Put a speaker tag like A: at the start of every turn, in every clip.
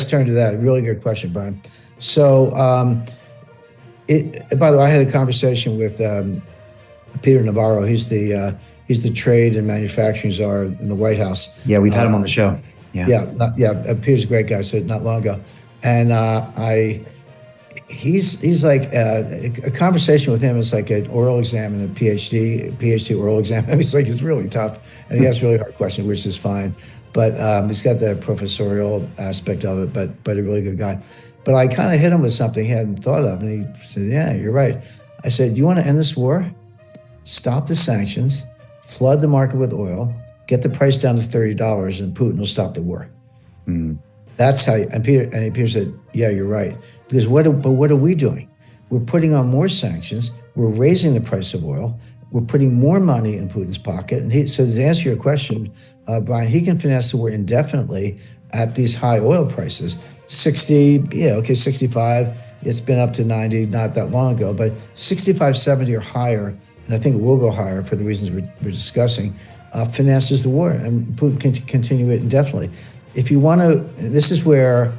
A: let's turn to that. Really good question, Brian. So, by the way, I had a conversation with Peter Navarro. He's the trade and manufacturing czar in the White House.
B: Yeah, we've had him on the show.
A: Peter's a great guy. So not long ago, and he's like a conversation with him is like an oral exam and a PhD oral exam. It's really tough, and he asks really hard questions, which is fine. But he's got the professorial aspect of it, but a really good guy. But I kind of hit him with something he hadn't thought of, and he said, "Yeah, you're right." I said, "You want to end this war? Stop the sanctions, flood the market with oil, get the price down to $30, and Putin will stop the war." Mm. That's how. And Peter said, "Yeah, you're right." Because what are we doing? We're putting on more sanctions. We're raising the price of oil. We're putting more money in Putin's pocket. And so to answer your question, Brian, he can finance the war indefinitely at these high oil prices. 60, 65. It's been up to 90 not that long ago, but 65, 70 or higher, and I think it will go higher for the reasons we're discussing, finances the war, and Putin can continue it indefinitely. If you want to, this is where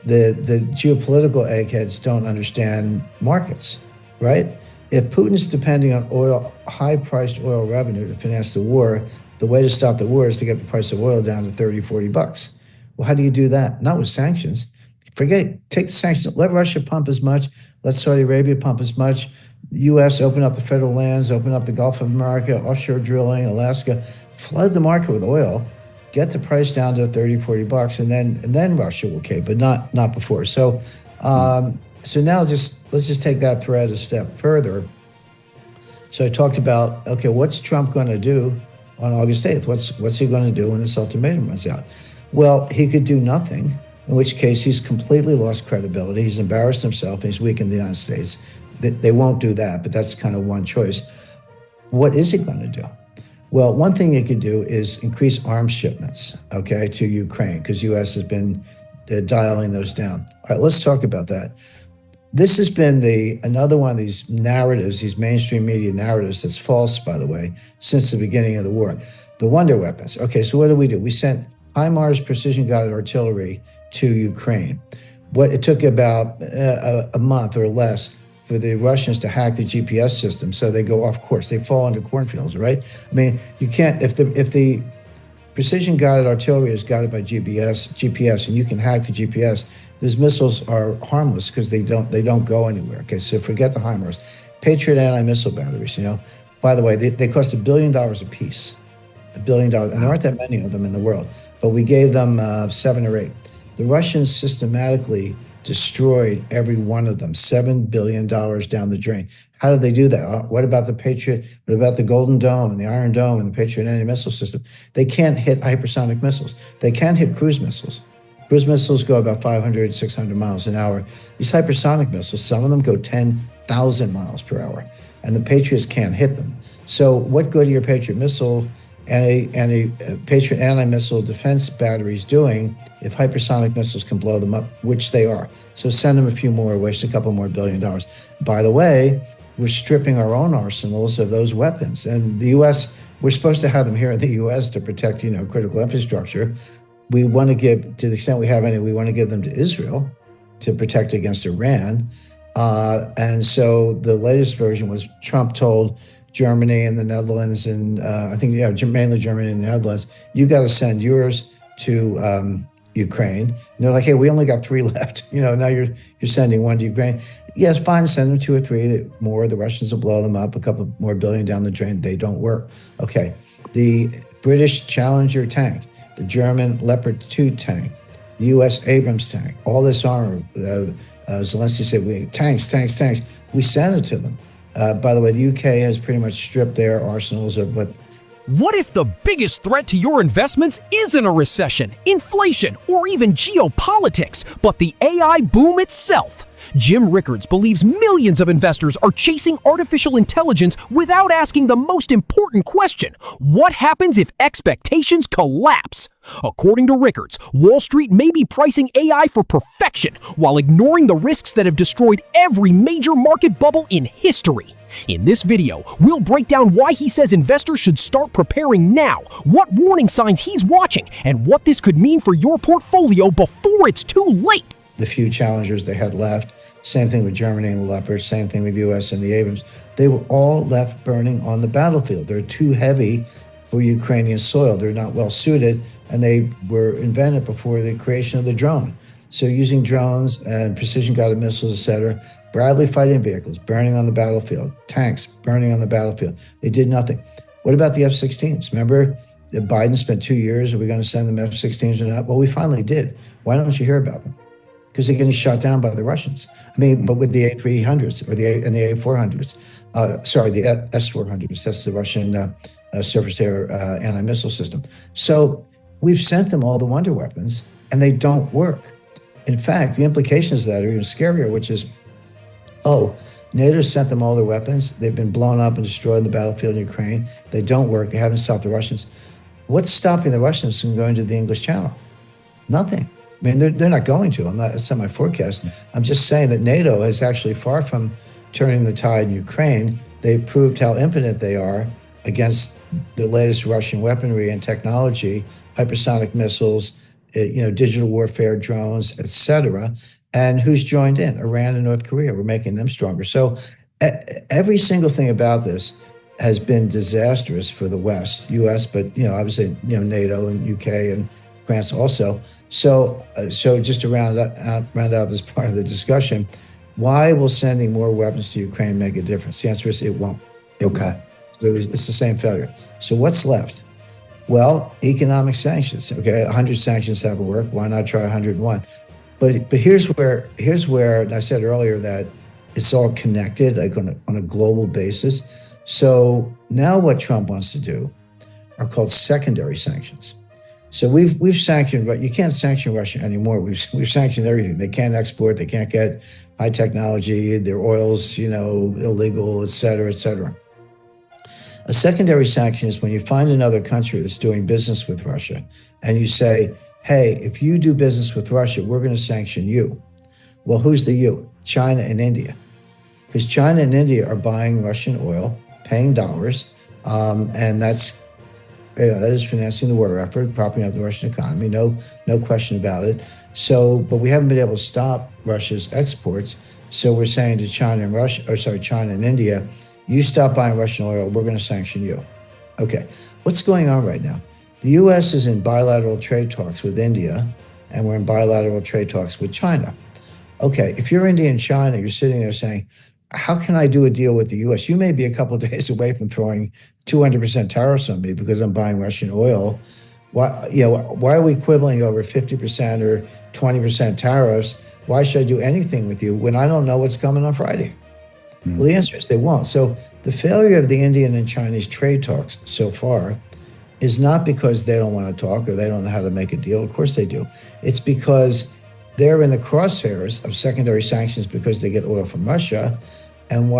A: the geopolitical eggheads don't understand markets, right? If Putin's depending on oil, high-priced oil revenue to finance the war, the way to stop the war is to get the price of oil down to $30, $40. Well, how do you do that? Not with sanctions. Forget it. Take the sanctions. Let Russia pump as much. Let Saudi Arabia pump as much. The U.S. open up the federal lands, open up the Gulf of America, offshore drilling, Alaska, flood the market with oil, get the price down to $30, $40, and then Russia will cave, but not before. So now let's just take that thread a step further. So I talked about, okay, what's Trump going to do on August 8th? What's he going to do when this ultimatum runs out? Well, he could do nothing, in which case he's completely lost credibility. He's embarrassed himself, and he's weakened the United States. They won't do that, but that's kind of one choice. What is he going to do? Well, one thing he could do is increase arms shipments, okay, to Ukraine, because U.S. has been dialing those down. All right, let's talk about that. This has been another one of these narratives, these mainstream media narratives that's false, by the way, since the beginning of the war. The wonder weapons. Okay, so what do? We sent HIMARS precision-guided artillery to Ukraine. It took about a month or less for the Russians to hack the GPS system, so they go off course. They fall into cornfields, right? I mean, you can't, if the precision-guided artillery is guided by GPS, and you can hack the GPS, those missiles are harmless because they don't go anywhere. Okay, so forget the HIMARS. Patriot anti-missile batteries, by the way, they cost $1 billion a piece. $1 billion, and there aren't that many of them in the world, but we gave them 7 or 8. The Russians systematically destroyed every one of them, $7 billion down the drain. How did they do that? What about the Patriot? What about the Golden Dome and the Iron Dome and the Patriot anti-missile system? They can't hit hypersonic missiles. They can't hit cruise missiles. Cruise missiles go about 500, 600 miles an hour. These hypersonic missiles, some of them go 10,000 miles per hour, and the Patriots can't hit them. So what good are your Patriot missile and a Patriot anti-missile defense batteries doing if hypersonic missiles can blow them up, which they are? So send them a few more, waste a couple more $1 billion. By the way, we're stripping our own arsenals of those weapons. And the U.S., we're supposed to have them here in the U.S. to protect, critical infrastructure. We want to give, to the extent we have any, we want to give them to Israel to protect against Iran. And so the latest version was Trump told Germany and the Netherlands, and I think, mainly Germany and the Netherlands, you got to send yours to Ukraine. And they're like, hey, we only got 3 left. Now you're sending 1 to Ukraine. Yes, fine, send them 2 or 3 more. The Russians will blow them up, a couple more billion down the drain. They don't work. Okay, the British Challenger tank, the German Leopard 2 tank, the U.S. Abrams tank, all this armor, Zelensky said, tanks. We sent it to them. By the way, the UK has pretty much stripped their arsenals of what...
C: What if the biggest threat to your investments isn't a recession, inflation, or even geopolitics, but the AI boom itself? Jim Rickards believes millions of investors are chasing artificial intelligence without asking the most important question: what happens if expectations collapse? According to Rickards, Wall Street may be pricing AI for perfection while ignoring the risks that have destroyed every major market bubble in history. In this video, we'll break down why he says investors should start preparing now, what warning signs he's watching, and what this could mean for your portfolio before it's too late.
A: The few challengers they had left, same thing with Germany and the Leopards, same thing with the US and the Abrams, they were all left burning on the battlefield. They're too heavy for Ukrainian soil. They're not well suited, and they were invented before the creation of the drone. So using drones and precision-guided missiles, etc., Bradley fighting vehicles burning on the battlefield, tanks burning on the battlefield. They did nothing. What about the F-16s? Remember, Biden spent 2 years, are we going to send them F-16s or not? Well, we finally did. Why don't you hear about them? Because they're getting shot down by the Russians. I mean, but with the A300s or the A400s, the S-400s, that's the Russian surface-to-air anti-missile system. So we've sent them all the wonder weapons, and they don't work. In fact, the implications of that are even scarier, which is, NATO sent them all their weapons. They've been blown up and destroyed on the battlefield in Ukraine. They don't work. They haven't stopped the Russians. What's stopping the Russians from going to the English Channel? Nothing. I mean, they're not going to. It's not my forecast. I'm just saying that NATO is actually far from turning the tide in Ukraine. They've proved how impotent they are against the latest Russian weaponry and technology, hypersonic missiles, digital warfare, drones, etc. And who's joined in? Iran and North Korea. We're making them stronger. So every single thing about this has been disastrous for the West, U.S., but obviously NATO and UK and France also. So just to round out this part of the discussion, why will sending more weapons to Ukraine make a difference? The answer is it won't.
B: Okay.
A: So it's the same failure. So what's left? Well, economic sanctions. Okay, 100 sanctions haven't worked. Why not try 101? But here's where and I said earlier that it's all connected, like on a global basis. So now what Trump wants to do are called secondary sanctions. So we've sanctioned, but you can't sanction Russia anymore. We've sanctioned everything. They can't export. They can't get high technology. Their oil's illegal, et cetera, et cetera. A secondary sanction is when you find another country that's doing business with Russia and you say, hey, if you do business with Russia, we're going to sanction you. Well, who's the you? China and India. Because China and India are buying Russian oil, paying dollars, and that is financing the war effort, propping up the Russian economy, no question about it. So, but we haven't been able to stop Russia's exports. So we're saying to China and India, you stop buying Russian oil, we're going to sanction you. Okay, what's going on right now? The U.S. is in bilateral trade talks with India, and we're in bilateral trade talks with China. Okay, if you're India and China, you're sitting there saying, how can I do a deal with the U.S.? You may be a couple of days away from throwing 200% tariffs on me because I'm buying Russian oil. Why are we quibbling over 50% or 20% tariffs? Why should I do anything with you when I don't know what's coming on Friday? Well, the answer is they won't. So the failure of the Indian and Chinese trade talks so far is not because they don't want to talk or they don't know how to make a deal. Of course they do. It's because they're in the crosshairs of secondary sanctions because they get oil from Russia. And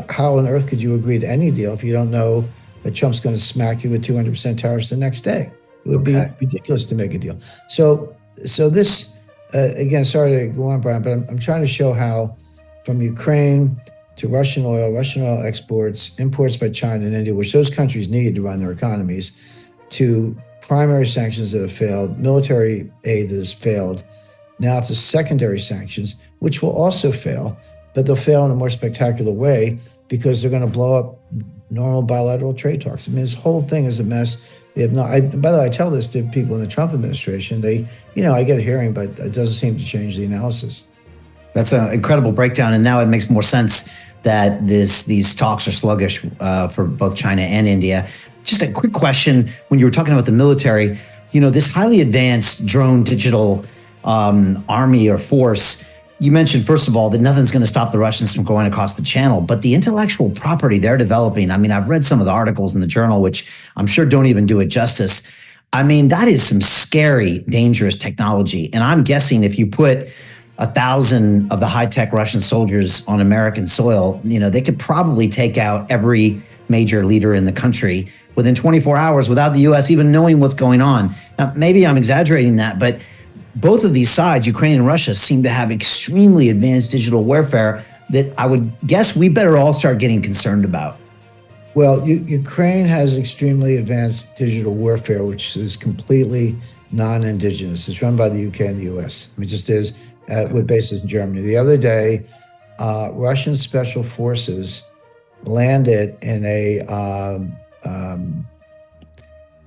A: how on earth could you agree to any deal if you don't know that Trump's going to smack you with 200% tariffs the next day? It would be ridiculous to make a deal. So this, again, sorry to go on, Brian, but I'm trying to show how from Ukraine to Russian oil exports, imports by China and India, which those countries need to run their economies, to primary sanctions that have failed, military aid that has failed, now to secondary sanctions, which will also fail, but they'll fail in a more spectacular way because they're going to blow up normal bilateral trade talks. I mean, this whole thing is a mess. They have by the way, I tell this to people in the Trump administration. I get a hearing, but it doesn't seem to change the analysis.
B: That's an incredible breakdown, and now it makes more sense that these talks are sluggish for both China and India. Just a quick question: when you were talking about the military, this highly advanced drone digital army or force, you mentioned, first of all, that nothing's going to stop the Russians from going across the channel, but the intellectual property they're developing, I mean, I've read some of the articles in the journal, which I'm sure don't even do it justice. I mean, that is some scary, dangerous technology. And I'm guessing if you put 1,000 of the high-tech Russian soldiers on American soil, they could probably take out every major leader in the country within 24 hours without the U.S. even knowing what's going on. Now, maybe I'm exaggerating that, but both of these sides, Ukraine and Russia, seem to have extremely advanced digital warfare that I would guess we better all start getting concerned about.
A: Well, Ukraine has extremely advanced digital warfare, which is completely non-indigenous. It's run by the UK and the US. I mean, it just is, with bases in Germany. The other day, Russian special forces landed in a,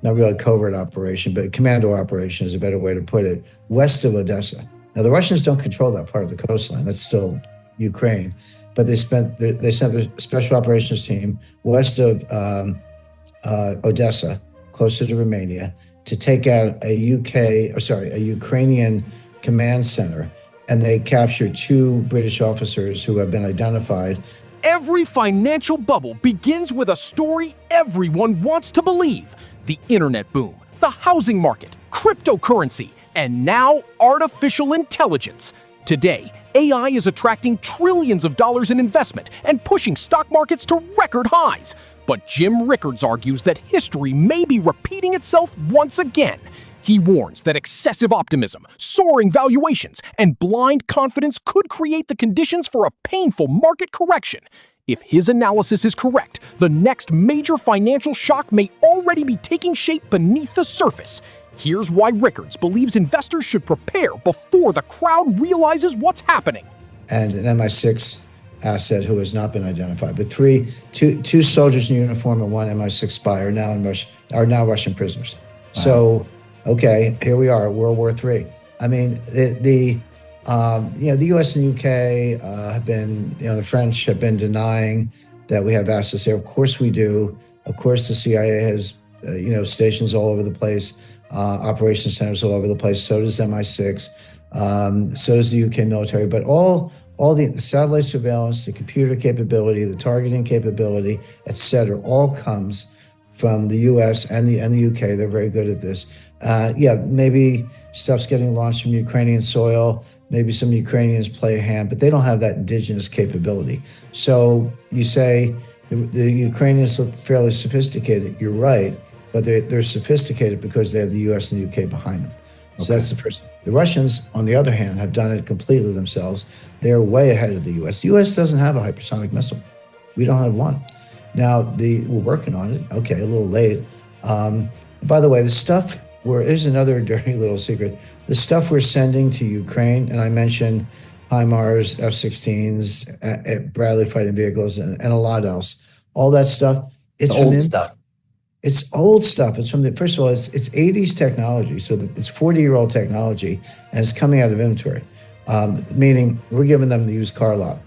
A: not really a covert operation, but a commando operation is a better way to put it, west of Odessa. Now, the Russians don't control that part of the coastline. That's still Ukraine. But they sent their special operations team west of Odessa, closer to Romania, to take out a Ukrainian command center. And they captured 2 British officers who have been identified.
C: Every financial bubble begins with a story everyone wants to believe. The internet boom, the housing market, cryptocurrency, and now artificial intelligence. Today, AI is attracting trillions of dollars in investment and pushing stock markets to record highs. But Jim Rickards argues that history may be repeating itself once again. He warns that excessive optimism, soaring valuations, and blind confidence could create the conditions for a painful market correction. If his analysis is correct, the next major financial shock may already be taking shape beneath the surface. Here's why Rickards believes investors should prepare before the crowd realizes what's happening.
A: And an MI6 asset who has not been identified, but two soldiers in uniform and 1 MI6 spy are now Russian prisoners. Wow. So, okay, here we are, World War III. I mean, the U.S. and the UK have been, the French have been denying that we have access there. Of course we do. Of course the CIA has, stations all over the place. Operation centers all over the place. So does MI6. So does the UK military. But all the satellite surveillance, the computer capability, the targeting capability, et cetera, all comes from the US and the UK. They're very good at this. Maybe stuff's getting launched from Ukrainian soil. Maybe some Ukrainians play a hand, but they don't have that indigenous capability. So you say the Ukrainians look fairly sophisticated. You're right. But they're sophisticated because they have the US and the UK behind them. So that's the first. The Russians, on the other hand, have done it completely themselves. They're way ahead of the US. The US doesn't have a hypersonic missile. We don't have one. Now, we're working on it. Okay, a little late. By the way, here's another dirty little secret. The stuff we're sending to Ukraine, and I mentioned HIMARS, F-16s, Bradley fighting vehicles, and a lot else. All that stuff, it's old stuff. It's old stuff. It's first of all, it's 80s technology. So it's 40-year-old technology, and it's coming out of inventory, meaning we're giving them the used car lot.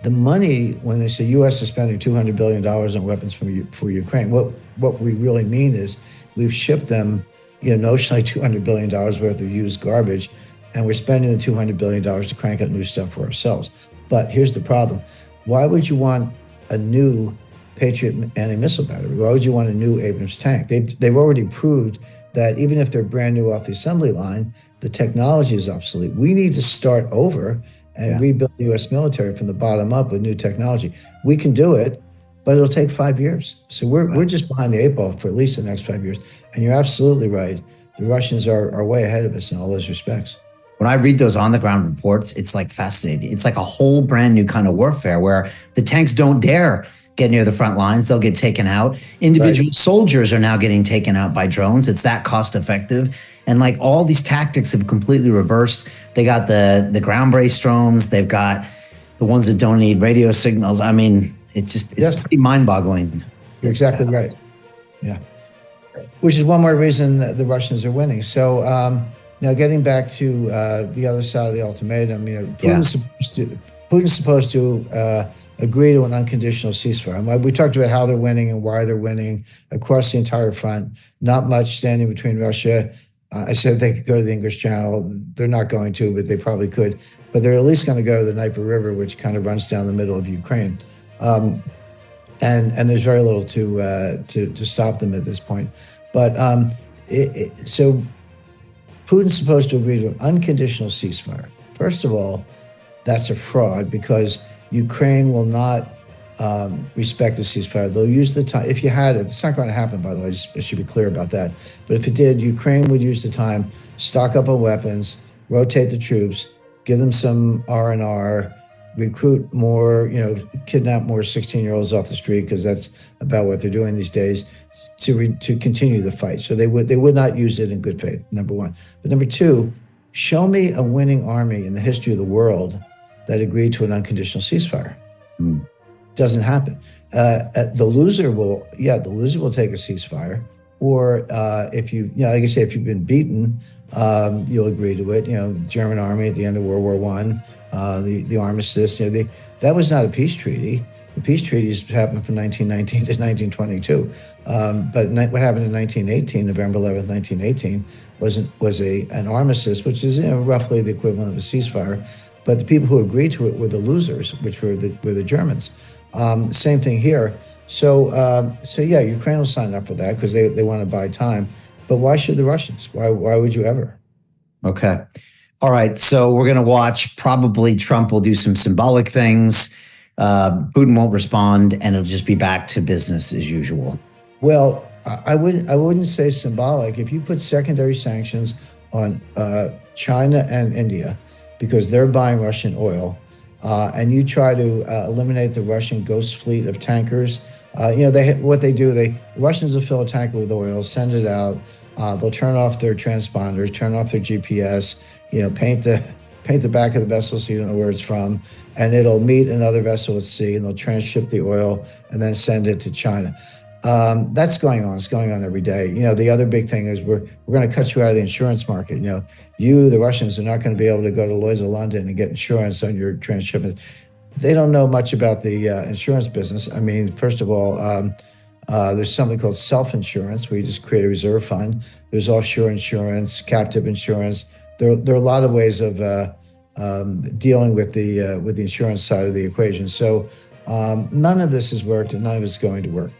A: The money, when they say U.S. is spending $200 billion on weapons for Ukraine, what we really mean is we've shipped them, notionally $200 billion worth of used garbage, and we're spending the $200 billion to crank out new stuff for ourselves. But here's the problem. Why would you want a new Patriot anti-missile battery? Why would you want a new Abrams tank? They've already proved that even if they're brand new off the assembly line, the technology is obsolete. We need to start over and rebuild the U.S. military from the bottom up with new technology. We can do it, but it'll take 5 years. So we're just behind the 8 ball for at least the next 5 years. And you're absolutely right. The Russians are way ahead of us in all those respects.
B: When I read those on-the-ground reports, it's like fascinating. It's like a whole brand new kind of warfare where the tanks don't dare get near the front lines. They'll get taken out. Individual soldiers are now getting taken out by drones. It's that cost effective. And like all these tactics have completely reversed. They got the ground-based drones. They've got the ones that don't need radio signals. I mean, it's pretty mind-boggling.
A: You're exactly right. Yeah. Which is one more reason that the Russians are winning. So now getting back to the other side of the ultimatum, Putin's supposed to agree to an unconditional ceasefire. And we talked about how they're winning and why they're winning across the entire front. Not much standing between Russia. I said they could go to the English Channel. They're not going to, but they probably could. But they're at least going to go to the Dnieper River, which kind of runs down the middle of Ukraine. And there's very little to stop them at this point. But so Putin's supposed to agree to an unconditional ceasefire. First of all, that's a fraud because Ukraine will not respect the ceasefire. They'll use the time. If you had it, it's not going to happen, by the way. I should be clear about that. But if it did, Ukraine would use the time, stock up on weapons, rotate the troops, give them some R&R, recruit more, kidnap more 16-year-olds off the street, because that's about what they're doing these days, to continue the fight. So they would not use it in good faith, number one. But number two, show me a winning army in the history of the world that agreed to an unconditional ceasefire. Doesn't happen. The loser will take a ceasefire, or if like I say, if you've been beaten, you'll agree to it. German army at the end of World War I, the armistice. That was not a peace treaty. The peace treaties happened from 1919 to 1922. But what happened in 1918, November 11th, 1918, was an armistice, which is roughly the equivalent of a ceasefire. But the people who agreed to it were the losers, which were the Germans. Same thing here. So yeah, Ukraine will sign up for that because they want to buy time. But why should the Russians? Why would you ever?
B: Okay. All right. So we're going to watch. Probably Trump will do some symbolic things. Putin won't respond, and it'll just be back to business as usual.
A: Well, I wouldn't say symbolic. If you put secondary sanctions on China and India because they're buying Russian oil, and you try to eliminate the Russian ghost fleet of tankers, the Russians will fill a tanker with oil, send it out. They'll turn off their transponders, turn off their GPS, paint the back of the vessel so you don't know where it's from, and it'll meet another vessel at sea, and they'll transship the oil and then send it to China. That's going on. It's going on every day. The other big thing is we're going to cut you out of the insurance market. The Russians are not going to be able to go to Lloyd's of London and get insurance on your transshipment. They don't know much about the insurance business. I mean, first of all, there's something called self-insurance, where you just create a reserve fund. There's offshore insurance, captive insurance. There are a lot of ways of dealing with the insurance side of the equation. So none of this has worked, and none of it's going to work.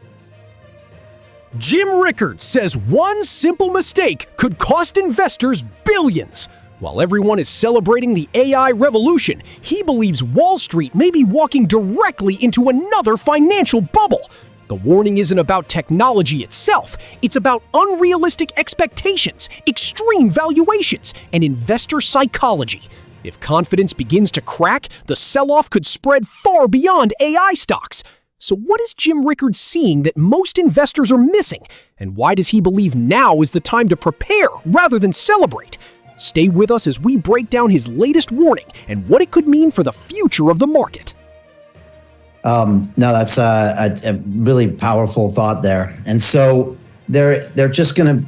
C: Jim Rickards says one simple mistake could cost investors billions. While everyone is celebrating the AI revolution, he believes Wall Street may be walking directly into another financial bubble. The warning isn't about technology itself, it's about unrealistic expectations, extreme valuations, and investor psychology. If confidence begins to crack, the sell-off could spread far beyond AI stocks. So what is Jim Rickards seeing that most investors are missing? And why does he believe now is the time to prepare rather than celebrate? Stay with us as we break down his latest warning and what it could mean for the future of the market.
B: No, that's a really powerful thought there. And so they're just going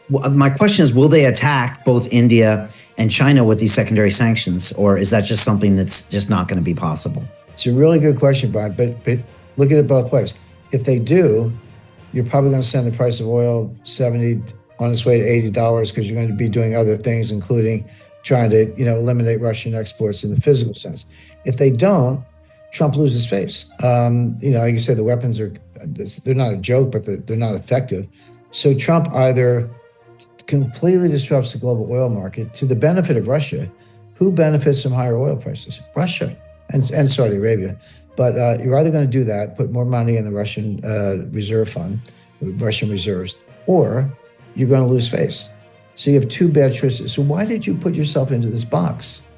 B: to, my question is, will they attack both India and China with these secondary sanctions, or is that just something that's just not going to be possible?
A: It's a really good question, Brian, but look at it both ways. If they do, you're probably going to send the price of oil on its way to $80 because you're going to be doing other things, including trying to, eliminate Russian exports in the physical sense. If they don't, Trump loses face. Like you said, the weapons they're not a joke, but they're not effective. So Trump either completely disrupts the global oil market to the benefit of Russia. Who benefits from higher oil prices? Russia and Saudi Arabia. But you're either going to do that, put more money in the Russian reserve fund, Russian reserves, or you're going to lose face. So you have two bad choices. So why did you put yourself into this box?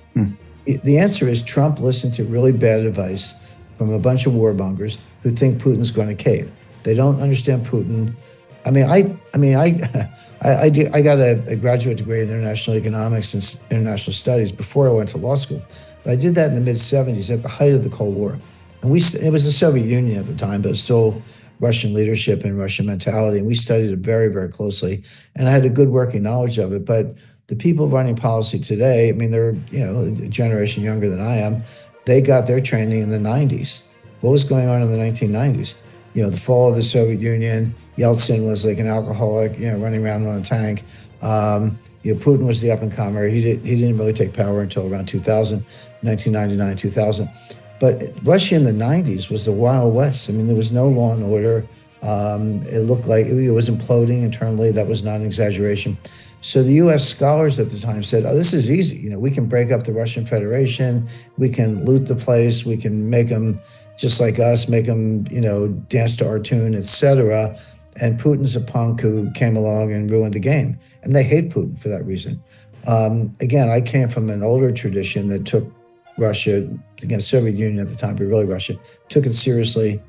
A: The answer is Trump listened to really bad advice from a bunch of warmongers who think Putin's going to cave. They don't understand Putin. I got a graduate degree in international economics and international studies before I went to law school. But I did that in the mid-'70s at the height of the Cold War. And it was the Soviet Union at the time, but it was still Russian leadership and Russian mentality. And we studied it very, very closely. And I had a good working knowledge of it. But the people running policy today, they're a generation younger than I am. They got their training in the 90s. What was going on in the 1990s? The fall of the Soviet Union. Yeltsin was like an alcoholic, running around on a tank. Putin was the up-and-comer. He didn't really take power until around 2000, 1999, 2000. But Russia in the 90s was the Wild West. There was no law and order. It looked like it was imploding internally. That was not an exaggeration. So the U.S. scholars at the time said, "Oh, this is easy. We can break up the Russian Federation. We can loot the place. We can make them just like us, make them, dance to our tune, etc." And Putin's a punk who came along and ruined the game. And they hate Putin for that reason. Again, I came from an older tradition that took Russia, again, Soviet Union at the time, but really Russia, took it seriously,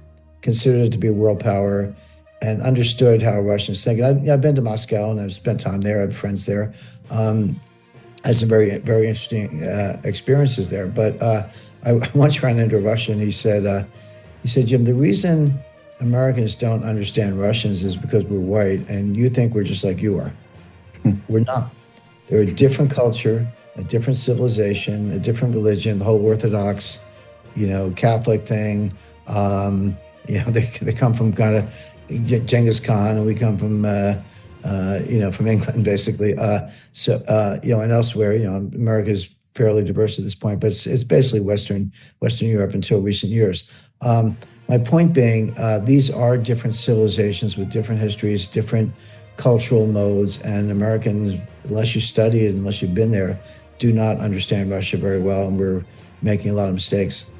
A: considered it to be a world power, and understood how Russians think. And I've been to Moscow and I've spent time there. I have friends there. Had some very, very interesting experiences there. But I once ran into a Russian. He said, Jim, the reason Americans don't understand Russians is because we're white and you think we're just like you are. We're not. They're a different culture, a different civilization, a different religion, the whole Orthodox, Catholic thing. They come from kind of Genghis Khan, and we come from, from England, basically. And elsewhere, America is fairly diverse at this point, but it's basically Western Europe until recent years. My point being, these are different civilizations with different histories, different cultural modes, and Americans, unless you study it, unless you've been there, do not understand Russia very well, and we're making a lot of mistakes.